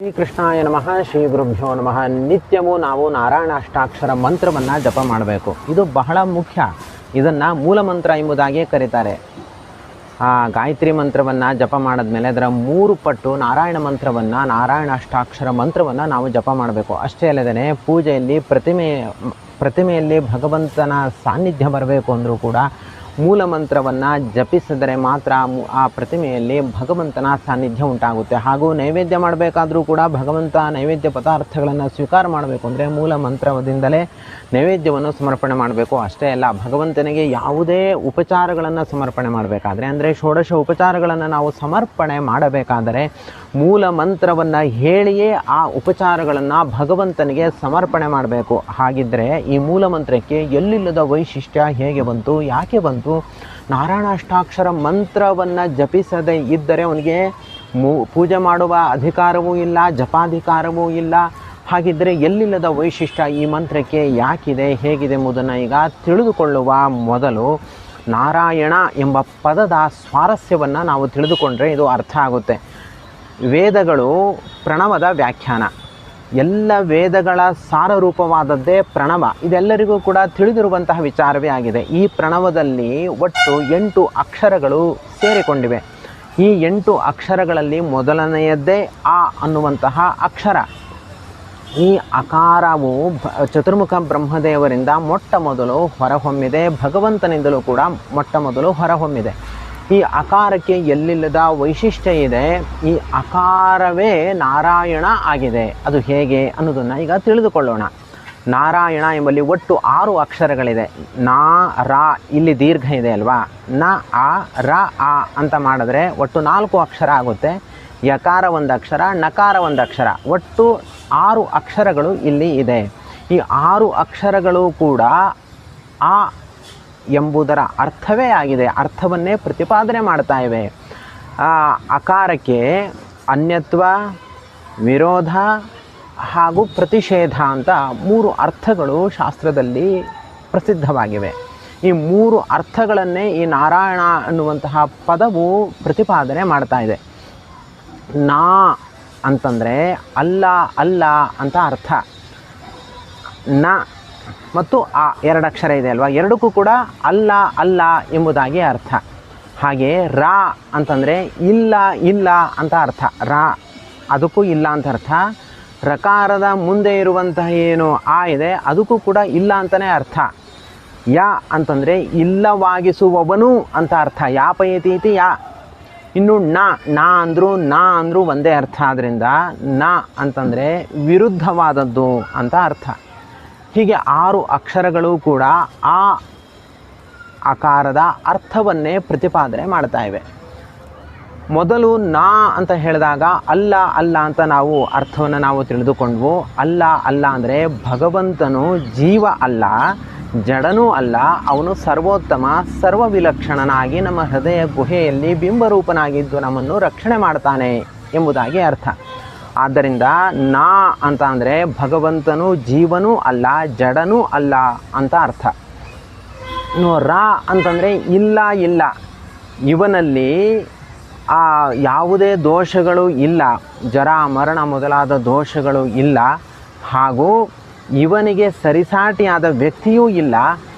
ಶ್ರೀ ಕೃಷ್ಣಾಯ ನಮಃ. ಶ್ರೀ ಗುರುಭ್ಯೋ ನಮಃ. ನಿತ್ಯವೂ ನಾವು ನಾರಾಯಣಾಷ್ಟಾಕ್ಷರ ಮಂತ್ರವನ್ನು ಜಪ ಮಾಡಬೇಕು. ಇದು ಬಹಳ ಮುಖ್ಯ. ಇದನ್ನು ಮೂಲಮಂತ್ರ ಎಂಬುದಾಗಿ ಕರೀತಾರೆ. ಆ ಗಾಯತ್ರಿ ಮಂತ್ರವನ್ನು ಜಪ ಮಾಡಿದ್ಮೇಲೆ ಅದರ 3 ಪಟ್ಟು ನಾರಾಯಣ ಮಂತ್ರವನ್ನು, ನಾರಾಯಣಾಷ್ಟಾಕ್ಷರ ಮಂತ್ರವನ್ನು ನಾವು ಜಪ ಮಾಡಬೇಕು. ಅಷ್ಟೇ ಅಲ್ಲದೇ ಪೂಜೆಯಲ್ಲಿ ಪ್ರತಿಮೆಯಲ್ಲಿ ಭಗವಂತನ ಸಾನ್ನಿಧ್ಯ ಬರಬೇಕು ಅಂದರೂ ಕೂಡ ಮೂಲ ಮಂತ್ರವನ್ನು ಜಪಿಸಿದರೆ ಮಾತ್ರ ಆ ಪ್ರತಿಮೆಯಲ್ಲಿ ಭಗವಂತನ ಸಾನ್ನಿಧ್ಯ ಉಂಟಾಗುತ್ತೆ. ಹಾಗೂ ನೈವೇದ್ಯ ಮಾಡಬೇಕಾದ್ರೂ ಕೂಡ ಭಗವಂತ ನೈವೇದ್ಯ ಪದಾರ್ಥಗಳನ್ನು ಸ್ವೀಕಾರ ಮಾಡಬೇಕು ಅಂದರೆ ಮೂಲ ಮಂತ್ರದಿಂದಲೇ ನೈವೇದ್ಯವನ್ನು ಸಮರ್ಪಣೆ ಮಾಡಬೇಕು. ಅಷ್ಟೇ ಅಲ್ಲ, ಭಗವಂತನಿಗೆ ಯಾವುದೇ ಉಪಚಾರಗಳನ್ನು ಸಮರ್ಪಣೆ ಮಾಡಬೇಕಾದ್ರೆ ಅಂದರೆ ಷೋಡಶ ಉಪಚಾರಗಳನ್ನು ನಾವು ಸಮರ್ಪಣೆ ಮಾಡಬೇಕಾದರೆ ಮೂಲ ಮಂತ್ರವನ್ನು ಹೇಳಿಯೇ ಆ ಉಪಚಾರಗಳನ್ನು ಭಗವಂತನಿಗೆ ಸಮರ್ಪಣೆ ಮಾಡಬೇಕು. ಹಾಗಿದ್ದರೆ ಈ ಮೂಲ ಮಂತ್ರಕ್ಕೆ ಎಲ್ಲಿಲ್ಲದ ವೈಶಿಷ್ಟ್ಯ ಹೇಗೆ ಬಂತು, ಯಾಕೆ ಬಂತು? ನಾರಾಯಣಾಷ್ಟಾಕ್ಷರ ಮಂತ್ರವನ್ನು ಜಪಿಸದೇ ಇದ್ದರೆ ಅವನಿಗೆ ಪೂಜೆ ಮಾಡುವ ಅಧಿಕಾರವೂ ಇಲ್ಲ, ಜಪಾಧಿಕಾರವೂ ಇಲ್ಲ. ಹಾಗಿದ್ದರೆ ಎಲ್ಲಿಲ್ಲದ ವೈಶಿಷ್ಟ್ಯ ಈ ಮಂತ್ರಕ್ಕೆ ಯಾಕಿದೆ, ಹೇಗಿದೆ ಎಂಬುದನ್ನು ಈಗ ತಿಳಿದುಕೊಳ್ಳುವ ಮೊದಲು ನಾರಾಯಣ ಎಂಬ ಪದದ ಸ್ವಾರಸ್ಯವನ್ನು ನಾವು ತಿಳಿದುಕೊಂಡ್ರೆ ಇದು ಅರ್ಥ ಆಗುತ್ತೆ. ವೇದಗಳು ಪ್ರಣವದ ವ್ಯಾಖ್ಯಾನ. ಎಲ್ಲ ವೇದಗಳ ಸಾರರೂಪವಾದದ್ದೇ ಪ್ರಣವ. ಇದೆಲ್ಲರಿಗೂ ಕೂಡ ತಿಳಿದಿರುವಂತಹ ವಿಚಾರವೇ ಆಗಿದೆ. ಈ ಪ್ರಣವದಲ್ಲಿ ಒಟ್ಟು 8 ಅಕ್ಷರಗಳು ಸೇರಿಕೊಂಡಿವೆ. ಈ 8 ಅಕ್ಷರಗಳಲ್ಲಿ ಮೊದಲನೆಯದ್ದೇ ಆ ಅನ್ನುವಂತಹ ಅಕ್ಷರ. ಈ ಅಕಾರವು ಚತುರ್ಮುಖ ಬ್ರಹ್ಮದೇವರಿಂದ ಮೊಟ್ಟ ಮೊದಲು ಹೊರಹೊಮ್ಮಿದೆ, ಭಗವಂತನಿಂದಲೂ ಕೂಡ ಮೊಟ್ಟ ಮೊದಲು ಹೊರಹೊಮ್ಮಿದೆ. ಈ ಅಕಾರಕ್ಕೆ ಎಲ್ಲಿಲ್ಲದ ವೈಶಿಷ್ಟ್ಯ ಇದೆ. ಈ ಅಕಾರವೇ ನಾರಾಯಣ ಆಗಿದೆ. ಅದು ಹೇಗೆ ಅನ್ನೋದನ್ನು ಈಗ ತಿಳಿದುಕೊಳ್ಳೋಣ. ನಾರಾಯಣ ಎಂಬಲ್ಲಿ ಒಟ್ಟು 6 ಅಕ್ಷರಗಳಿದೆ. ನಾ ರಾ, ಇಲ್ಲಿ ದೀರ್ಘ ಇದೆ ಅಲ್ವಾ, ನ ಆ ರ ಆ ಅಂತ ಮಾಡಿದ್ರೆ ಒಟ್ಟು 4 ಅಕ್ಷರ ಆಗುತ್ತೆ. ಯಕಾರ 1 ಅಕ್ಷರ, ನಕಾರ 1 ಅಕ್ಷರ, ಒಟ್ಟು 6 ಅಕ್ಷರಗಳು ಇಲ್ಲಿ ಇದೆ. ಈ 6 ಅಕ್ಷರಗಳು ಕೂಡ ಆ ಎಂಬುದರ ಅರ್ಥವೇ ಆಗಿದೆ, ಅರ್ಥವನ್ನೇ ಪ್ರತಿಪಾದನೆ ಮಾಡ್ತಾ ಇವೆ. ಅಕಾರಕ್ಕೆ ಅನ್ಯತ್ವ, ವಿರೋಧ ಹಾಗೂ ಪ್ರತಿಷೇಧ ಅಂತ 3 ಅರ್ಥಗಳು ಶಾಸ್ತ್ರದಲ್ಲಿ ಪ್ರಸಿದ್ಧವಾಗಿವೆ. ಈ 3 ಅರ್ಥಗಳನ್ನೇ ಈ ನಾರಾಯಣ ಅನ್ನುವಂತಹ ಪದವು ಪ್ರತಿಪಾದನೆ ಮಾಡ್ತಾ ಇದೆ. ನಾ ಅಂತಂದರೆ ಅಲ್ಲ ಅಲ್ಲ ಅಂತ ಅರ್ಥ. ನ ಮತ್ತು ಆ 2 ಅಕ್ಷರ ಇದೆ ಅಲ್ವಾ, ಎರಡಕ್ಕೂ ಕೂಡ ಅಲ್ಲ ಅಲ್ಲ ಎಂಬುದಾಗಿ ಅರ್ಥ. ಹಾಗೆ ರಾ ಅಂತಂದರೆ ಇಲ್ಲ ಇಲ್ಲ ಅಂತ ಅರ್ಥ. ರಾ ಅದಕ್ಕೂ ಇಲ್ಲ ಅಂತ ಅರ್ಥ. ರಕಾರದ ಮುಂದೆ ಇರುವಂತಹ ಏನು ಆ ಇದೆ ಅದಕ್ಕೂ ಕೂಡ ಇಲ್ಲ ಅಂತಲೇ ಅರ್ಥ. ಯಾ ಅಂತಂದರೆ ಇಲ್ಲವಾಗಿಸುವವನು ಅಂತ ಅರ್ಥ. ಯಾಪಯತೀತಿ ಯಾ. ಇನ್ನು ನಾ ಅಂದರೂ ಒಂದೇ ಅರ್ಥ. ಆದ್ದರಿಂದ ನ ಅಂತಂದರೆ ವಿರುದ್ಧವಾದದ್ದು ಅಂತ ಅರ್ಥ. ಹೀಗೆ 6 ಅಕ್ಷರಗಳು ಕೂಡ ಆ ಆಕಾರದ ಅರ್ಥವನ್ನೇ ಪ್ರತಿಪಾದನೆ ಮಾಡ್ತಾ ಇವೆ. ಮೊದಲು ನಾ ಅಂತ ಹೇಳಿದಾಗ ಅಲ್ಲ ಅಲ್ಲ ಅಂತ ನಾವು ಅರ್ಥವನ್ನು ನಾವು ತಿಳಿದುಕೊಂಡ್ವು. ಅಲ್ಲ ಅಲ್ಲ ಅಂದರೆ ಭಗವಂತನು ಜೀವ ಅಲ್ಲ, ಜಡನೂ ಅಲ್ಲ, ಅವನು ಸರ್ವೋತ್ತಮ, ಸರ್ವವಿಲಕ್ಷಣನಾಗಿ ನಮ್ಮ ಹೃದಯ ಗುಹೆಯಲ್ಲಿ ಬಿಂಬರೂಪನಾಗಿದ್ದು ನಮ್ಮನ್ನು ರಕ್ಷಣೆ ಮಾಡ್ತಾನೆ ಎಂಬುದಾಗಿ ಅರ್ಥ. ಆದ್ದರಿಂದ ನಾ ಅಂತ ಅಂದರೆ ಭಗವಂತನು ಜೀವನೂ ಅಲ್ಲ, ಜಡನೂ ಅಲ್ಲ ಅಂತ ಅರ್ಥ. ಇನ್ನು ರಾ ಅಂತಂದರೆ ಇಲ್ಲ ಇಲ್ಲ, ಇವನಲ್ಲಿ ಯಾವುದೇ ದೋಷಗಳು ಇಲ್ಲ, ಜರ ಮರಣ ಮೊದಲಾದ ದೋಷಗಳು ಇಲ್ಲ, ಹಾಗೂ ಇವನಿಗೆ ಸರಿಸಾಟಿಯಾದ ವ್ಯಕ್ತಿಯೂ ಇಲ್ಲ,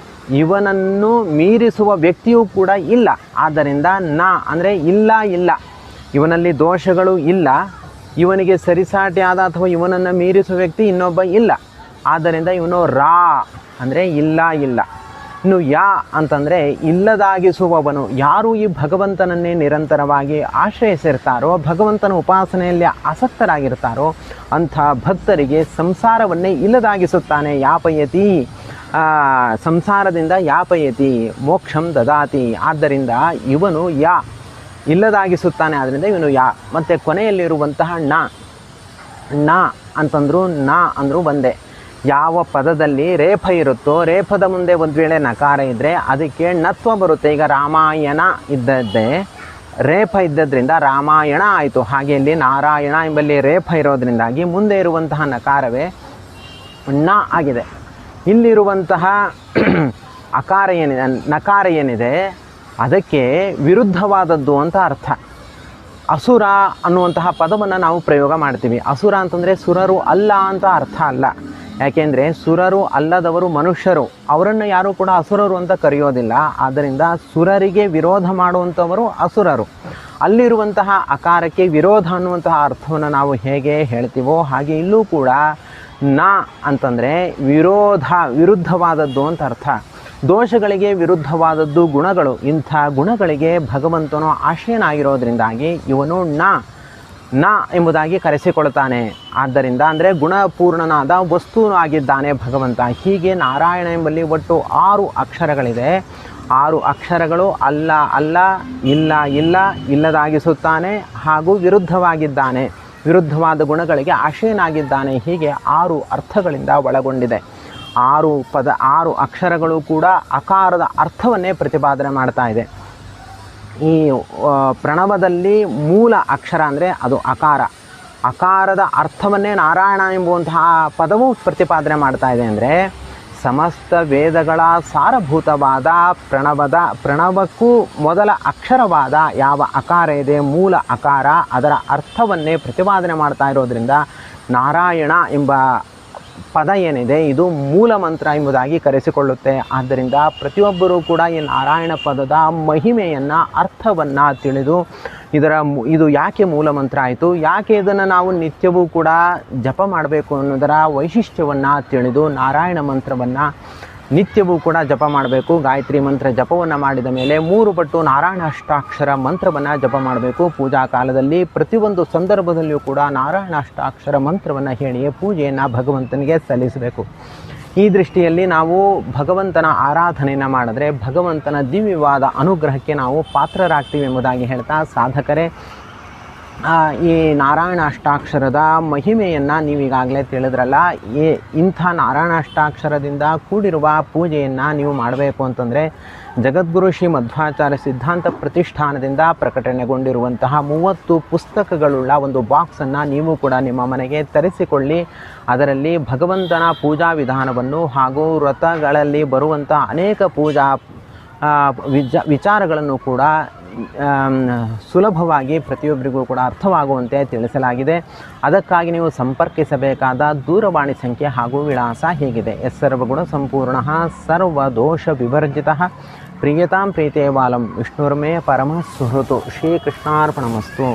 ಇವನನ್ನು ಮೀರಿಸುವ ವ್ಯಕ್ತಿಯೂ ಕೂಡ ಇಲ್ಲ. ಆದ್ದರಿಂದ ನಾ ಅಂದರೆ ಇಲ್ಲ ಇಲ್ಲ, ಇವನಲ್ಲಿ ದೋಷಗಳು ಇಲ್ಲ, ಇವನಿಗೆ ಸರಿಸಾಟಿಯಾದ ಅಥವಾ ಇವನನ್ನು ಮೀರಿಸುವ ವ್ಯಕ್ತಿ ಇನ್ನೊಬ್ಬ ಇಲ್ಲ. ಆದ್ದರಿಂದ ಇವನು ರಾ ಅಂದರೆ ಇಲ್ಲ ಇಲ್ಲ. ಇನ್ನು ಯಾ ಅಂತಂದರೆ ಇಲ್ಲದಾಗಿಸುವವನು. ಯಾರು ಈ ಭಗವಂತನನ್ನೇ ನಿರಂತರವಾಗಿ ಆಶ್ರಯಿಸಿರ್ತಾರೋ, ಭಗವಂತನ ಉಪಾಸನೆಯಲ್ಲಿ ಆಸಕ್ತರಾಗಿರ್ತಾರೋ ಅಂಥ ಭಕ್ತರಿಗೆ ಸಂಸಾರವನ್ನೇ ಇಲ್ಲದಾಗಿಸುತ್ತಾನೆ. ಯಾಪಯತಿ, ಸಂಸಾರದಿಂದ ಯಾಪಯತಿ ಮೋಕ್ಷಂ ದದಾತಿ. ಆದ್ದರಿಂದ ಇವನು ಯಾ ಇಲ್ಲದಾಗಿಸುತ್ತಾನೆ. ಆದ್ದರಿಂದ ಇವನು ಯಾ. ಮತ್ತು ಕೊನೆಯಲ್ಲಿರುವಂತಹ ನಾ ಅಂತಂದರೂ ನಾ ಅಂದರೂ ಒಂದೇ. ಯಾವ ಪದದಲ್ಲಿ ರೇಫ ಇರುತ್ತೋ, ರೇಫದ ಮುಂದೆ ಒಂದು ವೇಳೆ ನಕಾರ ಇದ್ದರೆ ಅದಕ್ಕೆ ಣತ್ವ ಬರುತ್ತೆ. ಈಗ ರಾಮಾಯಣ ಇದ್ದದ್ದೇ ರೇಫ ಇದ್ದದ್ರಿಂದ ರಾಮಾಯಣ ಆಯಿತು. ಹಾಗೆ ಇಲ್ಲಿ ನಾರಾಯಣ ಎಂಬಲ್ಲಿ ರೇಫ ಇರೋದ್ರಿಂದಾಗಿ ಮುಂದೆ ಇರುವಂತಹ ನಕಾರವೇ ನ ಆಗಿದೆ. ಇಲ್ಲಿರುವಂತಹ ಅಕಾರ ಏನಿದೆ, ನಕಾರ ಏನಿದೆ ಅದಕ್ಕೆ ವಿರುದ್ಧವಾದದ್ದು ಅಂತ ಅರ್ಥ. ಅಸುರ ಅನ್ನುವಂತಹ ಪದವನ್ನು ನಾವು ಪ್ರಯೋಗ ಮಾಡ್ತೀವಿ. ಅಸುರ ಅಂತಂದರೆ ಸುರರು ಅಲ್ಲ ಅಂತ ಅರ್ಥ ಅಲ್ಲ. ಯಾಕೆಂದರೆ ಸುರರು ಅಲ್ಲದವರು ಮನುಷ್ಯರು, ಅವರನ್ನು ಯಾರೂ ಕೂಡ ಅಸುರರು ಅಂತ ಕರೆಯೋದಿಲ್ಲ. ಆದ್ದರಿಂದ ಸುರರಿಗೆ ವಿರೋಧ ಮಾಡುವಂಥವರು ಅಸುರರು. ಅಲ್ಲಿರುವಂತಹ ಅಕಾರಕ್ಕೆ ವಿರೋಧ ಅನ್ನುವಂತಹ ಅರ್ಥವನ್ನು ನಾವು ಹೇಗೆ ಹೇಳ್ತೀವೋ ಹಾಗೆ ಇಲ್ಲೂ ಕೂಡ ನ ಅಂತಂದರೆ ವಿರುದ್ಧವಾದದ್ದು ಅಂತ ಅರ್ಥ. ದೋಷಗಳಿಗೆ ವಿರುದ್ಧವಾದದ್ದು ಗುಣಗಳು. ಇಂಥ ಗುಣಗಳಿಗೆ ಭಗವಂತನು ಆಶ್ರಯನಾಗಿರೋದ್ರಿಂದಾಗಿ ಇವನು ನ ಎಂಬುದಾಗಿ ಕರೆಸಿಕೊಳ್ತಾನೆ. ಆದ್ದರಿಂದ ಅಂದರೆ ಗುಣಪೂರ್ಣನಾದ ವಸ್ತು ಆಗಿದ್ದಾನೆ ಭಗವಂತ. ಹೀಗೆ ನಾರಾಯಣ ಎಂಬಲ್ಲಿ ಒಟ್ಟು 6 ಅಕ್ಷರಗಳಿದೆ. 6 ಅಕ್ಷರಗಳು ಅಲ್ಲ ಅಲ್ಲ, ಇಲ್ಲ ಇಲ್ಲ, ಇಲ್ಲದಾಗಿಸುತ್ತಾನೆ ಹಾಗೂ ವಿರುದ್ಧವಾಗಿದ್ದಾನೆ, ವಿರುದ್ಧವಾದ ಗುಣಗಳಿಗೆ ಆಶ್ರಯನಾಗಿದ್ದಾನೆ. ಹೀಗೆ 6 ಅರ್ಥಗಳಿಂದ ಒಳಗೊಂಡಿದೆ. 6 ಅಕ್ಷರಗಳು ಕೂಡ ಅಕಾರದ ಅರ್ಥವನ್ನೇ ಪ್ರತಿಪಾದನೆ ಮಾಡ್ತಾ ಇದೆ. ಈ ಪ್ರಣವದಲ್ಲಿ ಮೂಲ ಅಕ್ಷರ ಅಂದರೆ ಅದು ಅಕಾರ. ಅಕಾರದ ಅರ್ಥವನ್ನೇ ನಾರಾಯಣ ಎಂಬುವಂತಹ ಪದವು ಪ್ರತಿಪಾದನೆ ಮಾಡ್ತಾ ಇದೆ. ಅಂದರೆ ಸಮಸ್ತ ವೇದಗಳ ಸಾರಭೂತವಾದ ಪ್ರಣವಕ್ಕೂ ಮೊದಲ ಅಕ್ಷರವಾದ ಯಾವ ಅಕಾರ ಇದೆ, ಮೂಲ ಅಕಾರ, ಅದರ ಅರ್ಥವನ್ನೇ ಪ್ರತಿಪಾದನೆ ಮಾಡ್ತಾ ಇರೋದ್ರಿಂದ ನಾರಾಯಣ ಎಂಬ ಪದ ಏನಿದೆ ಇದು ಮೂಲ ಮಂತ್ರ ಎಂಬುದಾಗಿ ಕರೆಸಿಕೊಳ್ಳುತ್ತೆ. ಆದ್ದರಿಂದ ಪ್ರತಿಯೊಬ್ಬರೂ ಕೂಡ ಈ ನಾರಾಯಣ ಪದದ ಮಹಿಮೆಯನ್ನು, ಅರ್ಥವನ್ನು ತಿಳಿದು ಇದು ಯಾಕೆ ಮೂಲ ಮಂತ್ರ ಆಯಿತು, ಯಾಕೆ ಇದನ್ನು ನಾವು ನಿತ್ಯವೂ ಕೂಡ ಜಪ ಮಾಡಬೇಕು ಅನ್ನೋದರ ವೈಶಿಷ್ಟ್ಯವನ್ನು ತಿಳಿದು ನಾರಾಯಣ ಮಂತ್ರವನ್ನು ನಿತ್ಯವೂ ಕೂಡ ಜಪ ಮಾಡಬೇಕು. ಗಾಯತ್ರಿ ಮಂತ್ರ ಜಪವನ್ನು ಮಾಡಿದ ಮೇಲೆ 3 ಪಟ್ಟು ನಾರಾಯಣ ಅಷ್ಟಾಕ್ಷರ ಮಂತ್ರವನ್ನು ಜಪ ಮಾಡಬೇಕು. ಪೂಜಾ ಕಾಲದಲ್ಲಿ ಪ್ರತಿಯೊಂದು ಸಂದರ್ಭದಲ್ಲಿಯೂ ಕೂಡ ನಾರಾಯಣ ಅಷ್ಟಾಕ್ಷರ ಮಂತ್ರವನ್ನು ಹೇಳಿಯೇ ಪೂಜೆಯನ್ನು ಭಗವಂತನಿಗೆ ಸಲ್ಲಿಸಬೇಕು. ಈ ದೃಷ್ಟಿಯಲ್ಲಿ ನಾವು ಭಗವಂತನ ಆರಾಧನೆಯನ್ನು ಮಾಡಿದ್ರೆ ಭಗವಂತನ ದಿವ್ಯವಾದ ಅನುಗ್ರಹಕ್ಕೆ ನಾವು ಪಾತ್ರರಾಗ್ತೀವಿ ಎಂಬುದಾಗಿ ಹೇಳ್ತಾ, ಸಾಧಕರೇ ಈ ನಾರಾಯಣ ಅಷ್ಟಾಕ್ಷರದ ಮಹಿಮೆಯನ್ನು ನೀವೀಗಾಗಲೇ ತಿಳಿದ್ರಲ್ಲ. ಇಂಥ ನಾರಾಯಣ ಅಷ್ಟಾಕ್ಷರದಿಂದ ಕೂಡಿರುವ ಪೂಜೆಯನ್ನು ನೀವು ಮಾಡಬೇಕು ಅಂತಂದರೆ ಜಗದ್ಗುರು ಶ್ರೀ ಮಧ್ವಾಚಾರ್ಯ ಸಿದ್ಧಾಂತ ಪ್ರತಿಷ್ಠಾನದಿಂದ ಪ್ರಕಟಣೆಗೊಂಡಿರುವಂತಹ 30 ಪುಸ್ತಕಗಳುಳ್ಳ ಒಂದು ಬಾಕ್ಸನ್ನು ನೀವು ಕೂಡ ನಿಮ್ಮ ಮನೆಗೆ ತರಿಸಿಕೊಳ್ಳಿ. ಅದರಲ್ಲಿ ಭಗವಂತನ ಪೂಜಾ ವಿಧಾನವನ್ನು ಹಾಗೂ ವ್ರತಗಳಲ್ಲಿ ಬರುವಂಥ ಅನೇಕ ಪೂಜಾ ವಿಚಾರಗಳನ್ನು ಕೂಡ ಸುಲಭವಾಗಿ ಪ್ರತಿಯೊಬ್ಬರಿಗೂ ಕೂಡ ಅರ್ಥವಾಗುವಂತೆ ತಿಳಿಸಲಾಗಿದೆ. ಅದಕ್ಕಾಗಿ ನೀವು ಸಂಪರ್ಕಿಸಬೇಕಾದ ದೂರವಾಣಿ ಸಂಖ್ಯೆ ಹಾಗೂ ವಿಳಾಸ ಹೀಗಿದೆ. ಸರ್ವಗುಣ ಸಂಪೂರ್ಣ ಸರ್ವದೋಷ ವಿವರ್ಜಿತ ಪ್ರಿಯತಾಂ ಪ್ರೀತೇವಾಲಂ ವಿಷ್ಣುರ್ಮೇ ಪರಮ ಸುಹೃತು. ಶ್ರೀಕೃಷ್ಣಾರ್ಪಣಮಸ್ತು.